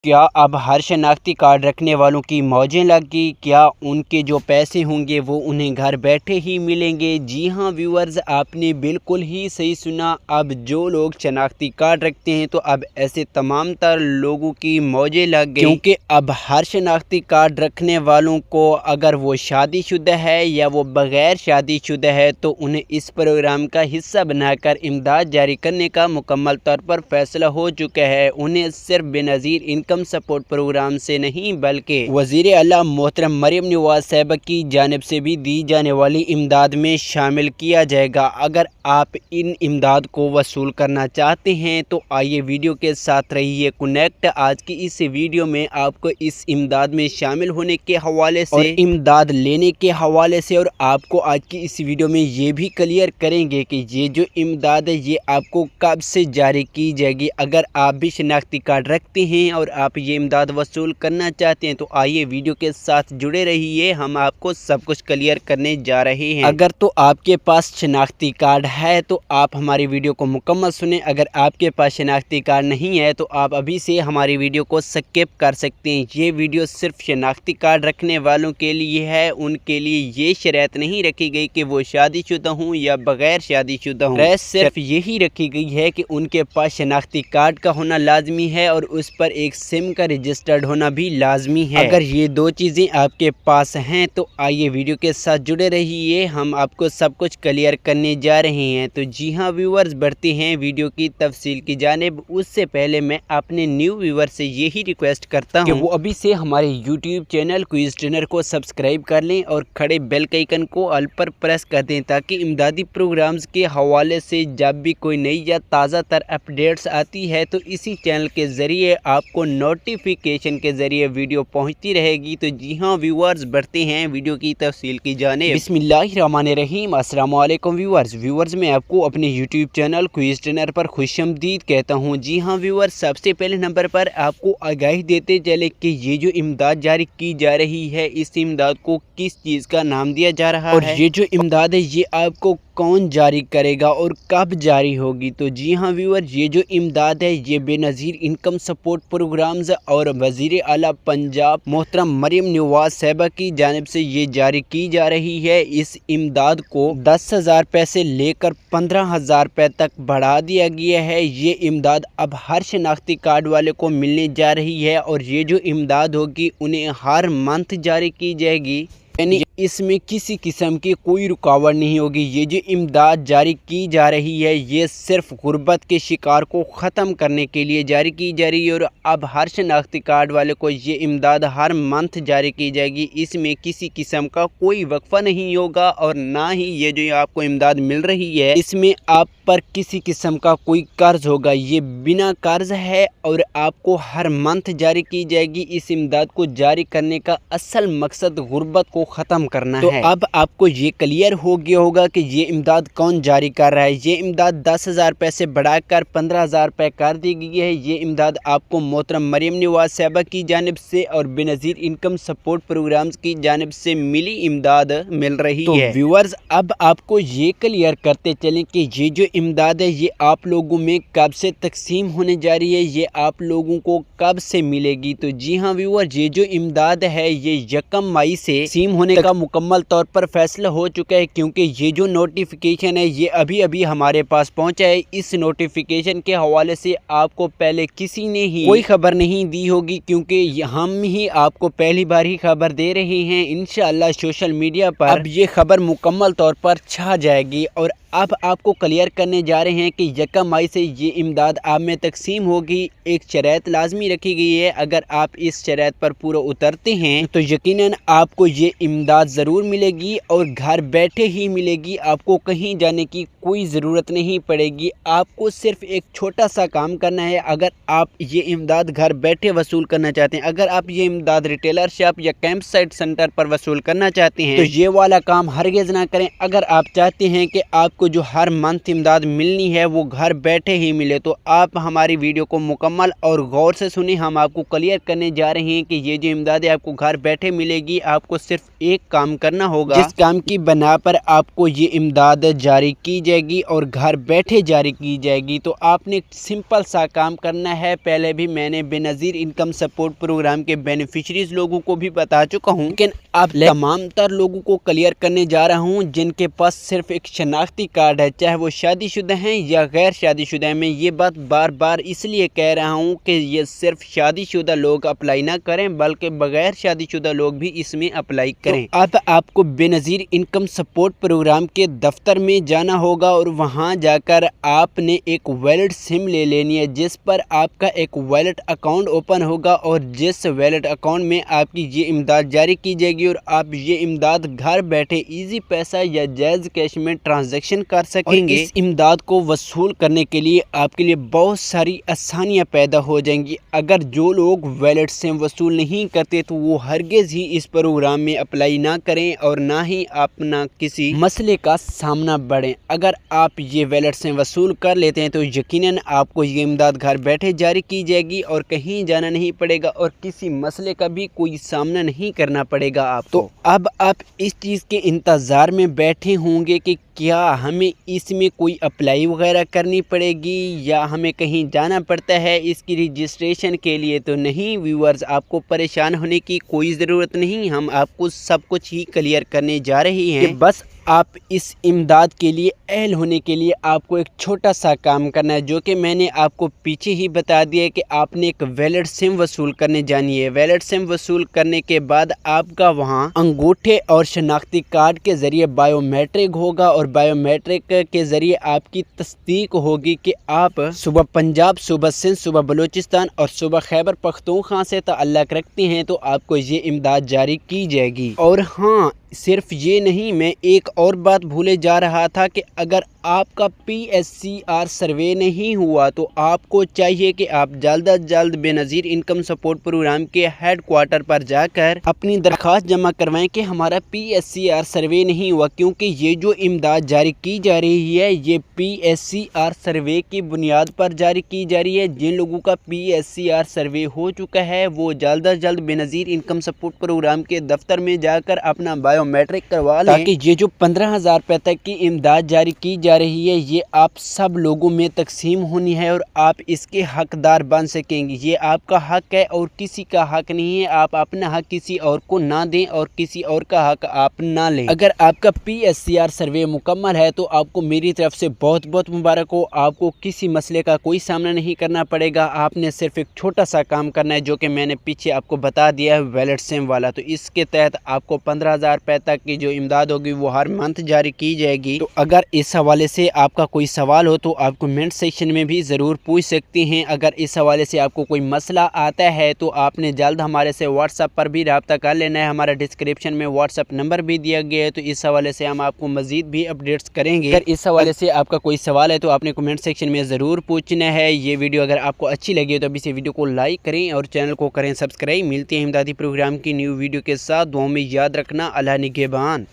क्या अब हर शनाख्ती कार्ड रखने वालों की मौजें लग गई? क्या उनके जो पैसे होंगे वो उन्हें घर बैठे ही मिलेंगे? जी हाँ व्यूअर्स, आपने बिल्कुल ही सही सुना। अब जो लोग शनाख्ती कार्ड रखते हैं तो अब ऐसे तमाम तर लोगों की मौजें लग गई, क्योंकि अब हर शनाख्ती कार्ड रखने वालों को, अगर वो शादीशुदा है या वो बगैर शादीशुदा है, तो उन्हें इस प्रोग्राम का हिस्सा बनाकर इमदाद जारी करने का मुकम्मल तौर पर फैसला हो चुका है। उन्हें सिर्फ बेनज़ीर इनकम सपोर्ट प्रोग्राम से नहीं बल्कि वज़ीर आला मोहतरम मरियम नवाज साहिबा की जानिब से भी दी जाने वाली इमदाद में शामिल किया जाएगा। अगर आप इन इमदाद को वसूल करना चाहते हैं तो आइए वीडियो के साथ रहिए कनेक्ट। आज की इस वीडियो में आपको इस इमदाद में शामिल होने के हवाले से और इमदाद लेने के हवाले से, और आपको आज की इस वीडियो में ये भी क्लियर करेंगे कि ये जो इमदाद है ये आपको कब से जारी की जाएगी। अगर आप भी शनाख्ती कार्ड रखते हैं और आप ये इमदाद वसूल करना चाहते हैं तो आइए वीडियो के साथ जुड़े रहिए, हम आपको सब कुछ क्लियर करने जा रहे हैं। अगर तो आपके पास शनाख्ती कार्ड है तो आप हमारी वीडियो को मुकम्मल सुने। अगर आपके पास शनाख्ती कार्ड नहीं है तो आप अभी से हमारी वीडियो को स्किप कर सकते हैं। ये वीडियो सिर्फ शनाख्ती कार्ड रखने वालों के लिए है, उनके लिए ये शर्त नहीं रखी गई कि वो शादीशुदा हूँ या बगैर शादीशुदा हूँ। सिर्फ यही रखी गई है कि उनके पास शनाख्ती कार्ड का होना लाजमी है और उस पर एक सिम का रजिस्टर्ड होना भी लाजमी है। अगर ये दो चीज़ें आपके पास हैं तो आइए वीडियो के साथ जुड़े रहिए, हम आपको सब कुछ क्लियर करने जा रहे हैं। तो जी हाँ व्यूअर्स, बढ़ते हैं वीडियो की तफसील की जानिब। उससे पहले मैं अपने न्यू व्यूअर से यही रिक्वेस्ट करता हूँ कि वो अभी से हमारे यूट्यूब चैनल क्विज ट्रेनर को सब्सक्राइब कर लें और खड़े बेल के आइकन को ऑल पर प्रेस कर दें, ताकि इमदादी प्रोग्राम्स के हवाले से जब भी कोई नई या ताज़ा तर अपडेट्स आती है तो इसी चैनल के ज़रिए आपको नोटिफिकेशन के ज़रिए वीडियो पहुंचती रहेगी। तो जी हाँ व्यूअर्स, बढ़ते हैं वीडियो की तफसील की जानिब। बिस्मिल्लाहिर्रहमानिर्रहीम। अस्सलाम वालेकुम व्यूअर्स, मैं आपको अपने यूट्यूब चैनल क्विज ट्रेनर पर खुशामदीद कहता हूँ। जी हाँ व्यूअर्स, सबसे पहले नंबर पर आपको आगाही देते चले कि ये जो इमदाद जारी की जा रही है, इस इमदाद को किस चीज़ का नाम दिया जा रहा है और ये जो इमदाद है ये आपको कौन जारी करेगा और कब जारी होगी। तो जी हाँ व्यूअर, ये जो इमदाद है ये बेनज़ीर इनकम सपोर्ट प्रोग्राम्स और वज़ीर आला पंजाब मोहतरम मरियम नवाज साहिबा की जानिब से ये जारी की जा रही है। इस इमदाद को 10,000 रुपये से लेकर 15,000 रुपये तक बढ़ा दिया गया है। ये इमदाद अब हर शनाख्ती कार्ड वाले को मिलने जा रही है और ये जो इमदाद होगी उन्हें हर मंथ जारी की जाएगी, यानी इसमें किसी किस्म की कोई रुकावट नहीं होगी। ये जो इमदाद जारी की जा रही है ये सिर्फ गुर्बत के शिकार को ख़त्म करने के लिए जारी की जा रही है और अब हर शनाख्ती कार्ड वाले को ये इमदाद हर मंथ जारी की जाएगी। इसमें किसी किस्म का कोई वक्फा नहीं होगा और ना ही ये जो आपको इमदाद मिल रही है इसमें आप पर किसी किस्म का कोई कर्ज होगा। ये बिना कर्ज है और आपको हर मंथ जारी की जाएगी। इस इमदाद को जारी करने का असल मकसद गुर्बत को ख़त्म करना है। अब आपको ये क्लियर हो गया होगा कि ये इमदाद कौन जारी कर रहा है। ये इमदाद 10,000 रुपये से बढ़ाकर 15,000 रुपये कर दी गई है। ये इमदाद आपको मोहतरम मरियम नवाज साहिबा की जानिब से और बेनज़ीर इनकम सपोर्ट प्रोग्राम्स की जानिब से मिली इमदाद मिल रही है। व्यूअर्स, अब आपको ये क्लियर करते चलें कि ये जो इमदाद है ये आप लोगों में कब से तकसीम होने जा रही है, ये आप लोगों को कब से मिलेगी। तो जी हाँ व्यूअर, ये जो इमदाद है ये 1 मई से तकसीम होने का मुकम्मल तौर पर फैसला हो चुका है, क्योंकि ये जो नोटिफिकेशन है ये अभी अभी हमारे पास पहुंचा है। इस नोटिफिकेशन के हवाले से आपको पहले किसी ने ही कोई खबर नहीं दी होगी, क्योंकि हम ही आपको पहली बार ही खबर दे रहे हैं। इंशाअल्लाह सोशल मीडिया पर अब ये खबर मुकम्मल तौर पर छा जाएगी और अब आपको क्लियर करने जा रहे हैं कि 1 मई से ये इमदाद आप में तकसीम होगी। एक शर्त लाजमी रखी गई है, अगर आप इस शर्त पर पूरा उतरते हैं तो यकीनन आपको ये इमदाद ज़रूर मिलेगी और घर बैठे ही मिलेगी। आपको कहीं जाने की कोई ज़रूरत नहीं पड़ेगी। आपको सिर्फ एक छोटा सा काम करना है। अगर आप ये इमदाद घर बैठे वसूल करना चाहते हैं, अगर आप ये इमदाद रिटेलर शॉप या कैंप साइट सेंटर पर वसूल करना चाहते हैं तो ये वाला काम हरगिज़ ना करें। अगर आप चाहते हैं कि आप आपको जो हर मंथ इमदाद मिलनी है वो घर बैठे ही मिले। तो आप हमारी वीडियो को मुकम्मल और गौर से सुनिए। हम आपको क्लियर करने जा रहे हैं कि ये जो इमदाद है आपको घर बैठे मिलेगी। आपको सिर्फ एक काम करना होगा, जिस काम की बना पर आपको ये इमदाद जारी की जाएगी और घर बैठे जारी की जाएगी। तो आपने सिंपल सा काम करना है। पहले भी मैंने बेनज़ीर इनकम सपोर्ट प्रोग्राम के बेनिफिशरीज लोगों को भी बता चुका हूँ, लेकिन अब तमाम तर लोगों को क्लियर करने जा रहा हूँ जिनके पास सिर्फ एक शनाख्ती कार्ड है, चाहे वो शादीशुदा हैं या गैर शादीशुदा हैं। मैं ये बात बार बार इसलिए कह रहा हूँ कि ये सिर्फ शादीशुदा लोग अप्लाई ना करें, बल्कि बगैर शादीशुदा लोग भी इसमें अप्लाई करें। तो अब आपको बेनज़ीर इनकम सपोर्ट प्रोग्राम के दफ्तर में जाना होगा और वहाँ जाकर आपने एक वैलिड सिम ले लेनी है, जिस पर आपका एक वैलिड अकाउंट ओपन होगा और जिस वैलिड अकाउंट में आपकी ये इमदाद जारी की जाएगी और आप ये इमदाद घर बैठे इजी पैसा या जायज़ कैश में ट्रांजैक्शन कर सकेंगे। इस इमदाद को वसूल करने के लिए आपके लिए बहुत सारी आसानियां पैदा हो जाएंगी। अगर जो लोग वैलिड सिम वसूल नहीं करते तो वो हरगिज़ ही इस प्रोग्राम में अप्लाई ना करें और ना ही अपना किसी मसले का सामना बढ़ें। अगर आप ये वैलिड सिम वसूल कर लेते हैं तो यकीनन आपको ये इमदाद घर बैठे जारी की जाएगी और कहीं जाना नहीं पड़ेगा और किसी मसले का भी कोई सामना नहीं करना पड़ेगा आपको। तो अब आप इस चीज़ के इंतज़ार में बैठे होंगे कि क्या हमें इसमें कोई अप्लाई वगैरह करनी पड़ेगी या हमें कहीं जाना पड़ता है इसकी रजिस्ट्रेशन के लिए। तो नहीं व्यूअर्स, आपको परेशान होने की कोई ज़रूरत नहीं। हम आपको सब कुछ ही क्लियर करने जा रहे हैं कि बस आप इस इमदाद के लिए अहल होने के लिए आपको एक छोटा सा काम करना है, जो कि मैंने आपको पीछे ही बता दिया है कि आपने एक वैलिड सिम वसूल करने जानी है। वैलिड सिम वसूल करने के बाद आपका वहां अंगूठे और शनाख्ती कार्ड के ज़रिए बायोमेट्रिक होगा और बायोमेट्रिक के ज़रिए आपकी तस्दीक होगी कि आप सुबह पंजाब, सुबह सिंध, सुबह बलूचिस्तान और सुबह खैबर पख्तूनख्वा से ताल्लुक़ रखते हैं तो आपको ये इमदाद जारी की जाएगी। और हाँ, सिर्फ ये नहीं, मैं एक और बात भूले जा रहा था कि अगर आपका PSCR सर्वे नहीं हुआ तो आपको चाहिए कि आप जल्द अज जल्द बेनज़ीर इनकम सपोर्ट प्रोग्राम के हेड क्वार्टर पर जाकर अपनी दरख्वास्त जमा करवाएं कि हमारा PSCR सर्वे नहीं हुआ, क्योंकि ये जो इमदाद जारी की जा रही है ये PSCR सर्वे की बुनियाद पर जारी की जा रही है। जिन लोगों का PSCR सर्वे हो चुका है वो जल्द अज जल्द बेनज़ीर इनकम सपोर्ट प्रोग्राम के दफ्तर में जाकर अपना बायोमेट्रिक करवा लें, ताकि ये जो 15,000 रुपये तक की इमदाद जारी की जा रही है ये आप सब लोगों में तकसीम होनी है और आप इसके हकदार बन सकेंगे। ये आपका हक है और किसी का हक नहीं है। आप अपना हक किसी और को ना दें और किसी और का हक आप ना लें। अगर आपका PSCR सर्वे मुकम्मल है तो आपको मेरी तरफ से बहुत बहुत मुबारक हो। आपको किसी मसले का कोई सामना नहीं करना पड़ेगा। आपने सिर्फ एक छोटा सा काम करना है, जो कि मैंने पीछे आपको बता दिया है, वैलिड सिम वाला। तो इसके तहत आपको 15,000 रुपये तक की जो इमदाद होगी वो हर मंथ जारी की जाएगी। तो अगर इस हवाले से आपका कोई सवाल हो तो आप कमेंट सेक्शन में भी ज़रूर पूछ सकते हैं। अगर इस हवाले से आपको कोई मसला आता है तो आपने जल्द हमारे से व्हाट्सएप पर भी रब्ता कर लेना है। हमारा डिस्क्रिप्शन में व्हाट्सएप नंबर भी दिया गया है, तो इस हवाले से हम आपको मज़ीद भी अपडेट्स करेंगे। अगर इस हवाले से आपका कोई सवाल है तो आपने कमेंट सेक्शन में ज़रूर पूछना है। ये वीडियो अगर आपको अच्छी लगी तो अभी से वीडियो को लाइक करें और चैनल को करें सब्सक्राइब। मिलते हैं इमदादी प्रोग्राम की न्यू वीडियो के साथ। दुआओं में याद रखना। अल्लाह निगहबान।